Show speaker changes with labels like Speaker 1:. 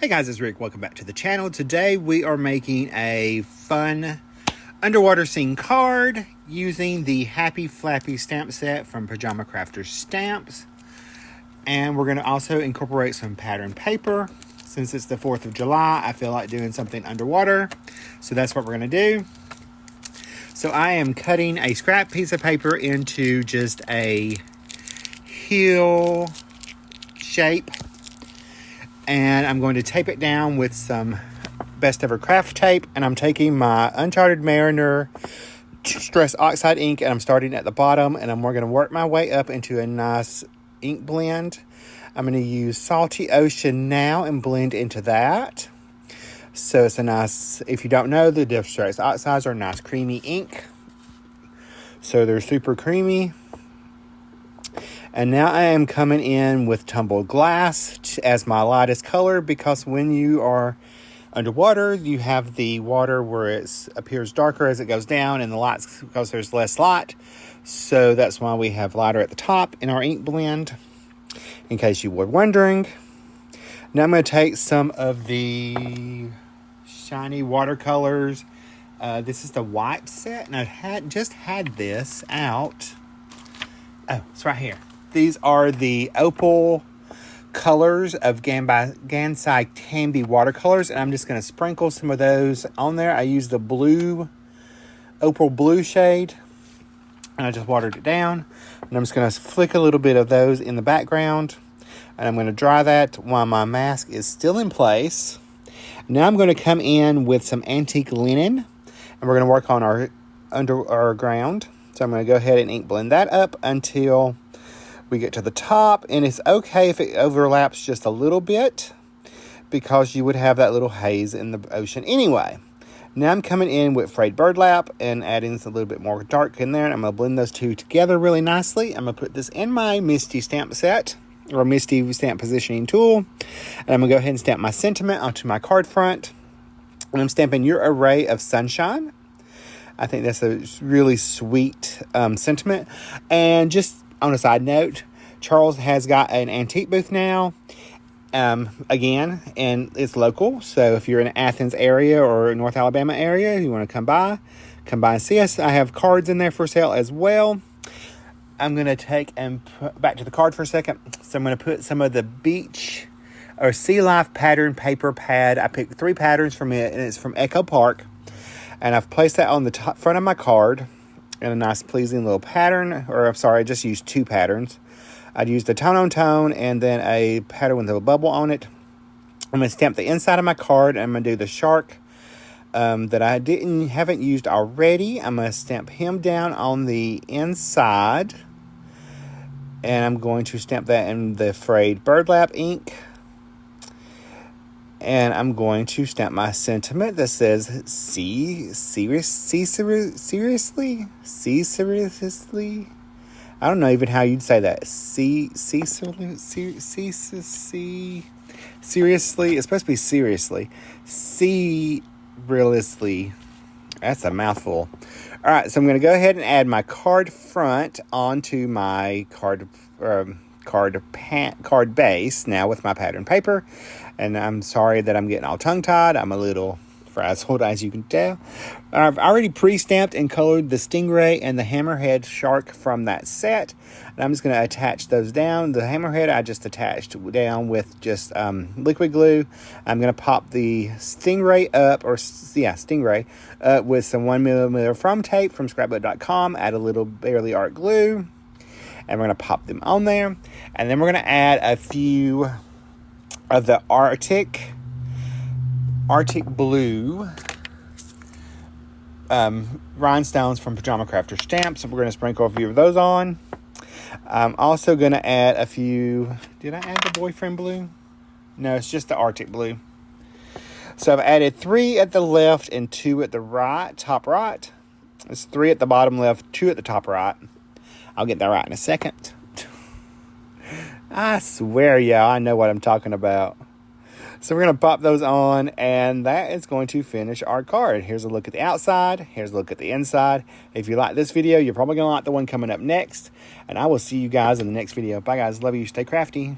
Speaker 1: Hey guys, it's Rick. Welcome back to the channel. Today we are making a fun underwater scene card using the Happy Flappy Stamp Set from Pajama Crafters Stamps. And we're going to also incorporate some pattern paper. Since it's the 4th of July, I feel like doing something underwater. So that's what we're going to do. So I am cutting a scrap piece of paper into just a heel shape. And I'm going to tape it down with some Best Ever Craft tape. And I'm taking my Uncharted Mariner Stress Oxide ink, and I'm starting at the bottom, and I'm going to work my way up into a nice ink blend. I'm going to use Salty Ocean now and blend into that. So it's a nice, if you don't know, the Distress Oxides are a nice creamy ink. So they're super creamy. And now I am coming in with Tumbled Glass as my lightest color, because when you are underwater, you have the water where it appears darker as it goes down, and the lights because there's less light. So that's why we have lighter at the top in our ink blend, in case you were wondering. Now I'm going to take some of the shiny watercolors. This is the white set, and I just had this out. Oh, it's right here. These are the Opal colors of Gansai Tambi watercolors, and I'm just going to sprinkle some of those on there. I used the blue, Opal blue shade, and I just watered it down. And I'm just going to flick a little bit of those in the background, and I'm going to dry that while my mask is still in place. Now I'm going to come in with some antique linen, and we're going to work on our underground. So I'm going to go ahead and ink blend that up until we get to the top, and it's okay if it overlaps just a little bit, because you would have that little haze in the ocean anyway. Now I'm coming in with frayed burlap and adding a little bit more dark in there, and I'm going to blend those two together really nicely. I'm going to put this in my Misty stamp set, or Misty stamp positioning tool, and I'm going to go ahead and stamp my sentiment onto my card front. And I'm stamping Your Array of Sunshine. I think that's a really sweet sentiment. And just on a side note, Charles has got an antique booth now, again, and it's local. So if you're in Athens area or North Alabama area, you want to come by and see us. I have cards in there for sale as well. I'm going to take and put back to the card for a second. So I'm going to put some of the beach or sea life pattern paper pad. I picked 3 patterns from it, and it's from Echo Park. And I've placed that on the top front of my card in a nice pleasing little pattern. Or I'm sorry, I just used 2 patterns. I'd used a tone on tone and then a pattern with a bubble on it. I'm going to stamp the inside of my card, and I'm going to do the shark that I haven't used already. I'm going to stamp him down on the inside. And I'm going to stamp that in the frayed burlap ink. And I'm going to stamp my sentiment that says, seriously? I don't know even how you'd say that. Seriously. It's supposed to be seriously. Seriously. That's a mouthful. All right, so I'm going to go ahead and add my card front onto my card base now with my pattern paper. And I'm sorry that I'm getting all tongue-tied. I'm a little frazzled, as you can tell. I've already pre-stamped and colored the stingray and the hammerhead shark from that set. And I'm just going to attach those down. The hammerhead I just attached down with just liquid glue. I'm going to pop the stingray up, with some 1mm foam tape from scrapbook.com. Add a little Barely Art glue. And we're going to pop them on there. And then we're going to add a few of the Arctic Blue rhinestones from Pajama Crafters Stamps. So we're going to sprinkle a few of those on. I'm also going to add a few... Did I add the Boyfriend Blue? No, it's just the Arctic Blue. So I've added 3 at the left and 2 at the right, top right. It's 3 at the bottom left, 2 at the top right. I'll get that right in a second. I swear, y'all, I know what I'm talking about. So we're going to pop those on, and that is going to finish our card. Here's a look at the outside. Here's a look at the inside. If you like this video, you're probably going to like the one coming up next. And I will see you guys in the next video. Bye, guys. Love you. Stay crafty.